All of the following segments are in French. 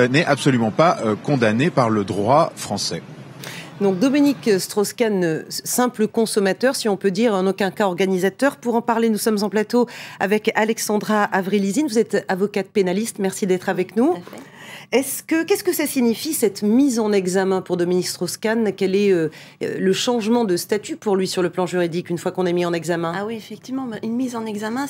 n'est absolument pas condamné par le droit français. Donc Dominique Strauss-Kahn, simple consommateur, si on peut dire, en aucun cas organisateur. Pour en parler, nous sommes en plateau avec Alexandra Avril-Lizine. Vous êtes avocate pénaliste, merci d'être avec nous. Qu'est-ce que ça signifie, cette mise en examen pour Dominique Strauss-Kahn? Quel est le changement de statut pour lui sur le plan juridique, une fois qu'on est mis en examen? Ah oui, effectivement, une mise en examen,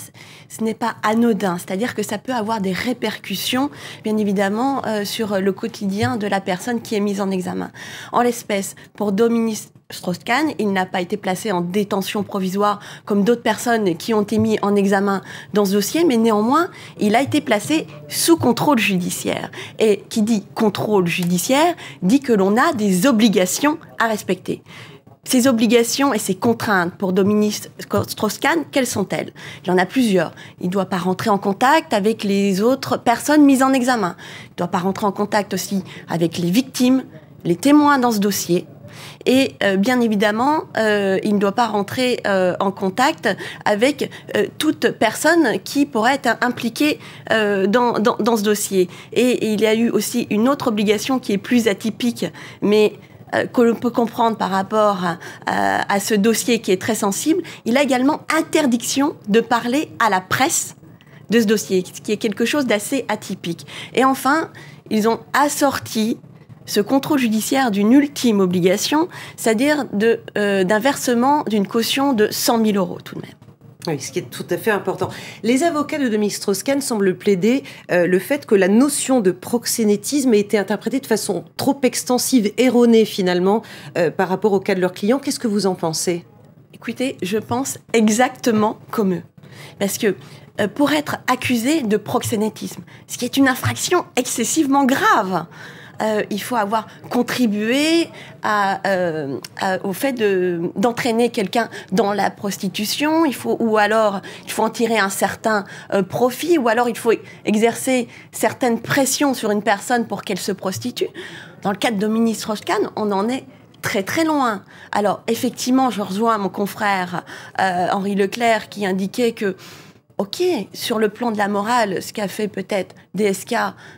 ce n'est pas anodin. C'est-à-dire que ça peut avoir des répercussions, bien évidemment, sur le quotidien de la personne qui est mise en examen. En l'espèce, pour Dominique Strauss-Kahn, il n'a pas été placé en détention provisoire comme d'autres personnes qui ont été mises en examen dans ce dossier, mais néanmoins, il a été placé sous contrôle judiciaire. Et qui dit contrôle judiciaire, dit que l'on a des obligations à respecter. Ces obligations et ces contraintes pour Dominique Strauss-Kahn, quelles sont-elles? Il y en a plusieurs. Il ne doit pas rentrer en contact avec les autres personnes mises en examen. Il ne doit pas rentrer en contact aussi avec les victimes, les témoins dans ce dossier. Et bien évidemment, il ne doit pas rentrer en contact avec toute personne qui pourrait être impliquée dans ce dossier. Et il y a eu aussi une autre obligation qui est plus atypique, mais que l'on peut comprendre par rapport à ce dossier qui est très sensible. Il a également interdiction de parler à la presse de ce dossier, ce qui est quelque chose d'assez atypique. Et enfin, ils ont assorti ce contrôle judiciaire d'une ultime obligation, c'est-à-dire d'un versement d'une caution de 100 000 € tout de même. Oui, ce qui est tout à fait important. Les avocats de Dominique Strauss-Kahn semblent plaider le fait que la notion de proxénétisme a été interprétée de façon trop extensive, erronée finalement, par rapport au cas de leurs clients. Qu'est-ce que vous en pensez? Écoutez, je pense exactement comme eux. Parce que pour être accusé de proxénétisme, ce qui est une infraction excessivement grave, il faut avoir contribué au fait d'entraîner quelqu'un dans la prostitution, ou alors il faut en tirer un certain profit, ou alors il faut exercer certaines pressions sur une personne pour qu'elle se prostitue. Dans le cas de Dominique Strauss-Kahn, on en est très très loin. Alors effectivement, je rejoins mon confrère Henri Leclerc qui indiquait que ok, sur le plan de la morale, ce qu'a fait peut-être DSK,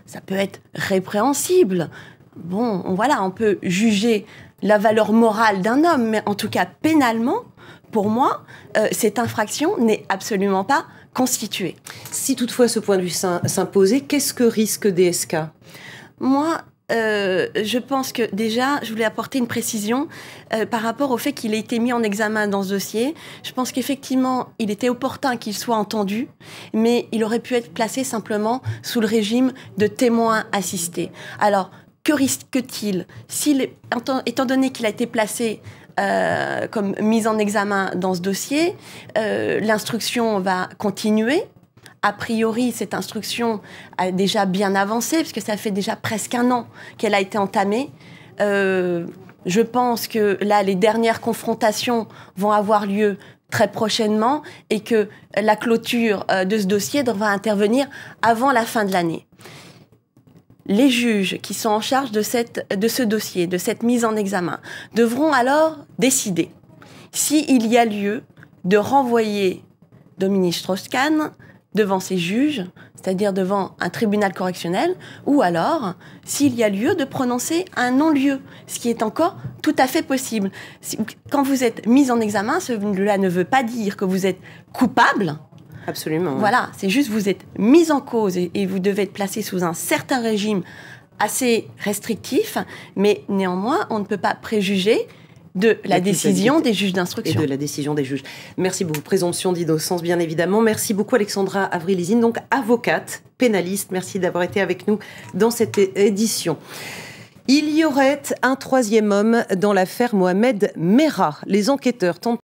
ça peut être répréhensible. Bon, voilà, on peut juger la valeur morale d'un homme, mais en tout cas, pénalement, pour moi, cette infraction n'est absolument pas constituée. Si toutefois ce point de vue s'imposait, qu'est-ce que risque DSK? Moi, je pense que déjà, je voulais apporter une précision par rapport au fait qu'il ait été mis en examen dans ce dossier. Je pense qu'effectivement, il était opportun qu'il soit entendu, mais il aurait pu être placé simplement sous le régime de témoin assisté. Alors, que risque-t-il étant donné qu'il a été placé comme mise en examen dans ce dossier, l'instruction va continuer. A priori, cette instruction a déjà bien avancé, puisque ça fait déjà presque 1 an qu'elle a été entamée. Je pense que là, les dernières confrontations vont avoir lieu très prochainement et que la clôture de ce dossier devra intervenir avant la fin de l'année. Les juges qui sont en charge de ce dossier, de cette mise en examen, devront alors décider s'il y a lieu de renvoyer Dominique Strauss-Kahn devant ces juges, c'est-à-dire devant un tribunal correctionnel, ou alors s'il y a lieu de prononcer un non-lieu, ce qui est encore tout à fait possible. Quand vous êtes mis en examen, cela ne veut pas dire que vous êtes coupable. Absolument. Voilà, c'est juste vous êtes mis en cause et vous devez être placé sous un certain régime assez restrictif, mais néanmoins, on ne peut pas préjuger de la décision des juges d'instruction. Et de la décision des juges. Merci beaucoup. Présomption d'innocence, bien évidemment. Merci beaucoup, Alexandra Avril-Lizine, donc avocate, pénaliste. Merci d'avoir été avec nous dans cette édition. Il y aurait un 3e homme dans l'affaire Mohamed Merah. Les enquêteurs tentent